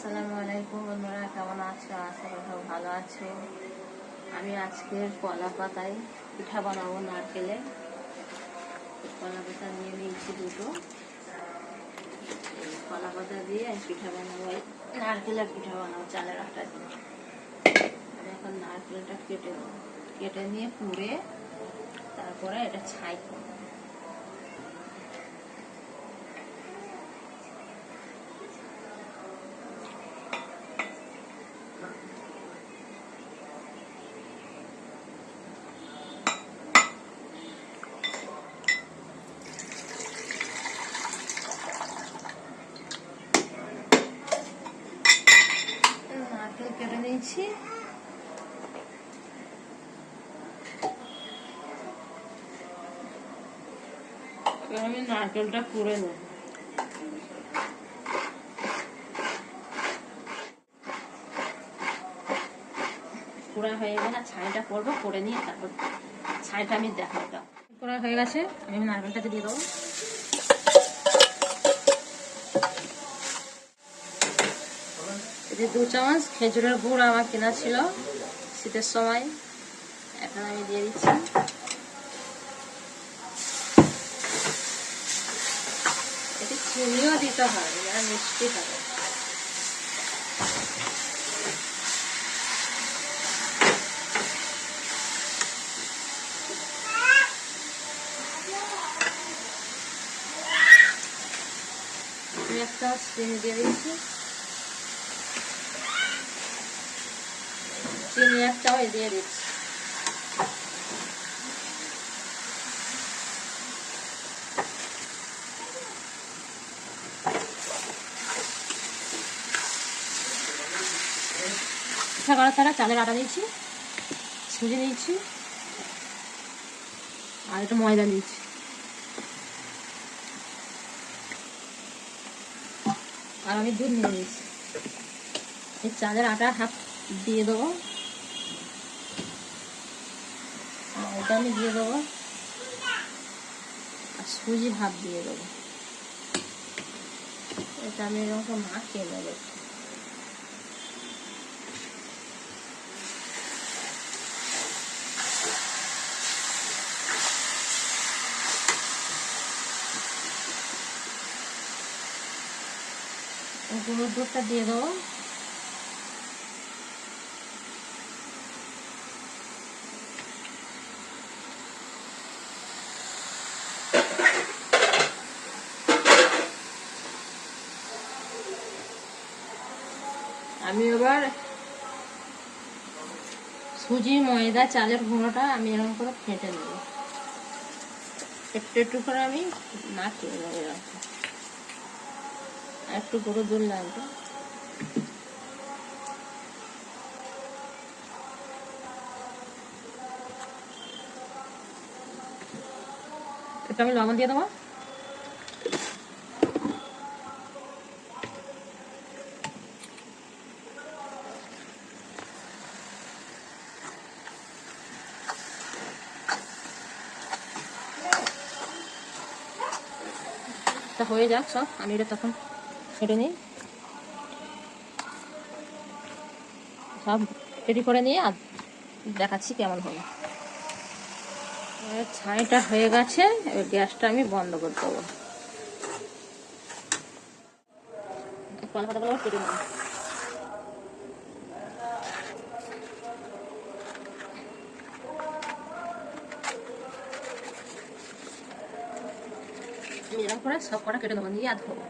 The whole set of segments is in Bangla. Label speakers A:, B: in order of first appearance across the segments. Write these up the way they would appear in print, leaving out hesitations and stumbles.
A: আসসালামু আলাইকুম বন্ধুরা, কেমন আছো? আশা করি সব ভালো আছো। আমি আজকে কলা পাতায় পিঠা বানাবো। নারকেলে কলা পাতা নিয়ে নিয়েছি দুটো। কলা পাতা দিয়ে পিঠা বানাবো, নারকেলের পিঠা বানাবো চালের আটা দিয়ে। আমি এখন নারকেলটা কেটে নেবো, কেটে নিয়ে পুড়ে তারপরে এটা ছাই করবো। নারকেল কেটে নিয়েছি, আমি নারকেলটা কুড়ে নেব। কুড়া হয়ে গেলে ছাইটা করবো, করে নিয়ে তারপর ছাইটা আমি দেখাবো। কুড়া হয়ে গেছে, আমি নারকেলটাকে দিয়ে দেবো। এই 2 চামচ খেজুরের গুড় আমার কেনা ছিল শীতের সময়, এখন আমি দিয়ে দিচ্ছি। এটি চিনিও দিতে হয়, যেন মিষ্টি হবে। আমি 1 চামচ চিনি দিয়ে দিচ্ছি। চিনি 1 চামচ দিয়ে দিচ্ছি। পিঠা করার ছাড়া চালের আটা দিয়েছি, সুজি নিয়েছি, আর একটু ময়দা নিয়েছি। আর আমি দুধ নিয়ে নিয়েছি। এই চালের আটা হাফ দিয়ে দেবো, ময়দা আমি দিয়ে দেবো, আর সুজি হাফ দিয়ে দেবো। এটা আমি এরকম মাখিয়ে নেবো। গুঁড়োর দুধটা দিয়ে দেবো। আমি এবার সুজি, ময়দা, চালের গুঁড়োটা আমি এরকম করে ফেটে নেব। একটু একটু করে আমি মাখিয়ে নেব এরকম। একটু গুঁড়ো দুধ লাগবে। একটু আমি লবণ দিয়ে দেবো। হয়ে যাক সব, আমি এটা তখন কেটে নিই। সব রেডি করে নিয়ে আর দেখাচ্ছি কেমন হবে। ছাইটা হয়ে গেছে, এবার গ্যাসটা আমি বন্ধ করে দেবো। কলা পাতাগুলো কেটে নেব। আমি এরকম করে সব কটা কেটে নেবো, নিয়ে আর ধোবো।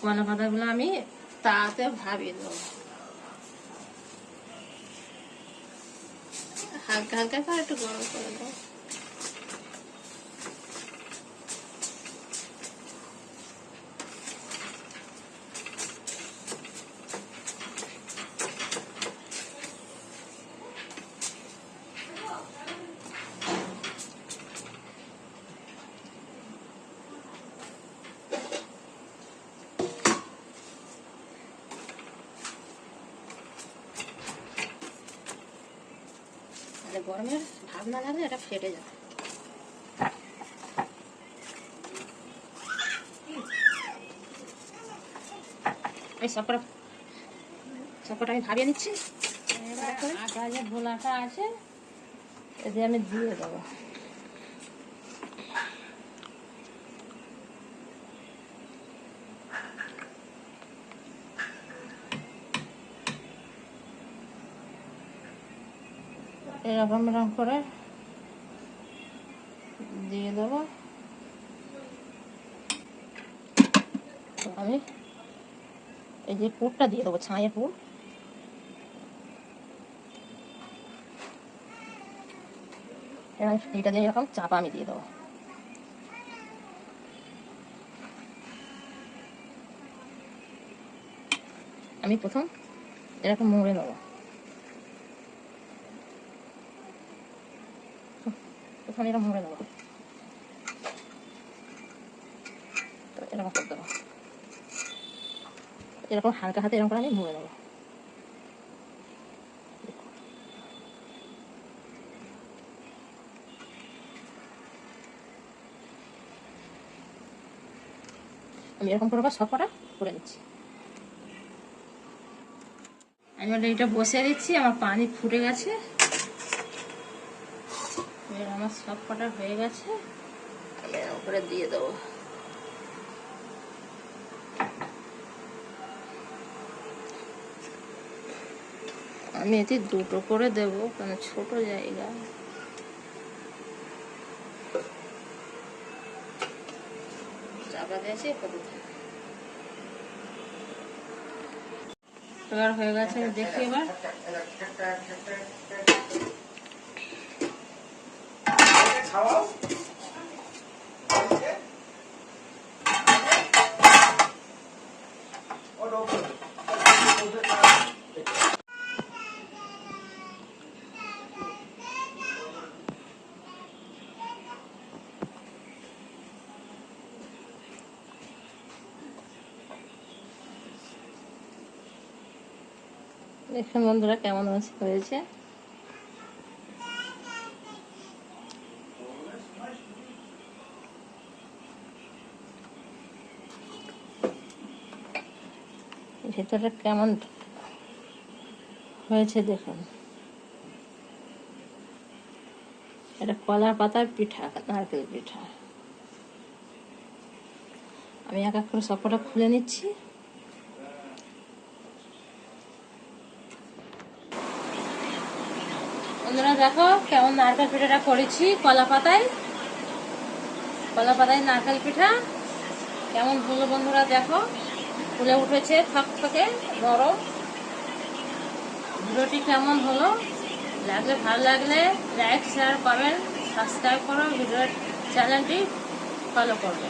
A: কলা পাতাগুলো আমি তাতে ভাবিয়ে দেবো, হালকা হালকা করে একটু গরম করে দেবো। তাহলে গরমের ভাব না লাগলে এটা ফেটে যাবে। এই সবকটা আমি ভাবিয়ে নিচ্ছি। আটা যে ভোলাটা আছে এতে আমি দিয়ে দেবো। এরকম করে দিয়ে দেবো। আমি এই যে পুরটা দিয়ে দেবো, ছাঁয়ের পুর। এইটা দিয়ে এরকম চাপা আমি দিয়ে দেবো। আমি প্রথম এরকম মুড়ে নেবো, প্রথম এরকম মুড়ে নেবো, তো এরকম করে দেবো। এরকম হালকা হাতে এরকম করে আমি মুড়ে নেবো। আমি এরকম করে সব কটা করে নিচ্ছি। আমি এইটা বসিয়ে দিচ্ছি, আমার পানি ফুটে গেছে, আমার সব কটা হয়ে গেছে। আমি এর উপরে দিয়ে দেবো। আমি এতে দুটো করে দেবো, কারণ ছোট জায়গা। চাপা দিয়েছি, এবার হয়ে গেছে। দেখি এবার দেখুন বন্ধুরা কেমন হয়েছে। ভেতরটা কেমন হয়েছে দেখুন। এটা কলা পাতার পিঠা, নারকেল পিঠা। আমি এক এক করে সবকটা খুলে নিচ্ছি। বন্ধুরা দেখো কেমন নারকেল পিঠাটা করেছি কলা পাতায় নারকেল পিঠা কেমন হলো বন্ধুরা। দেখো ফুলে উঠেছে, থকথকে নরম। ভিডিওটি কেমন হলো, ভালো লাগলে লাইক, শেয়ার, কমেন্ট, সাবস্ক্রাইব করো, ভিডিও চ্যানেলটি ফলো করবে।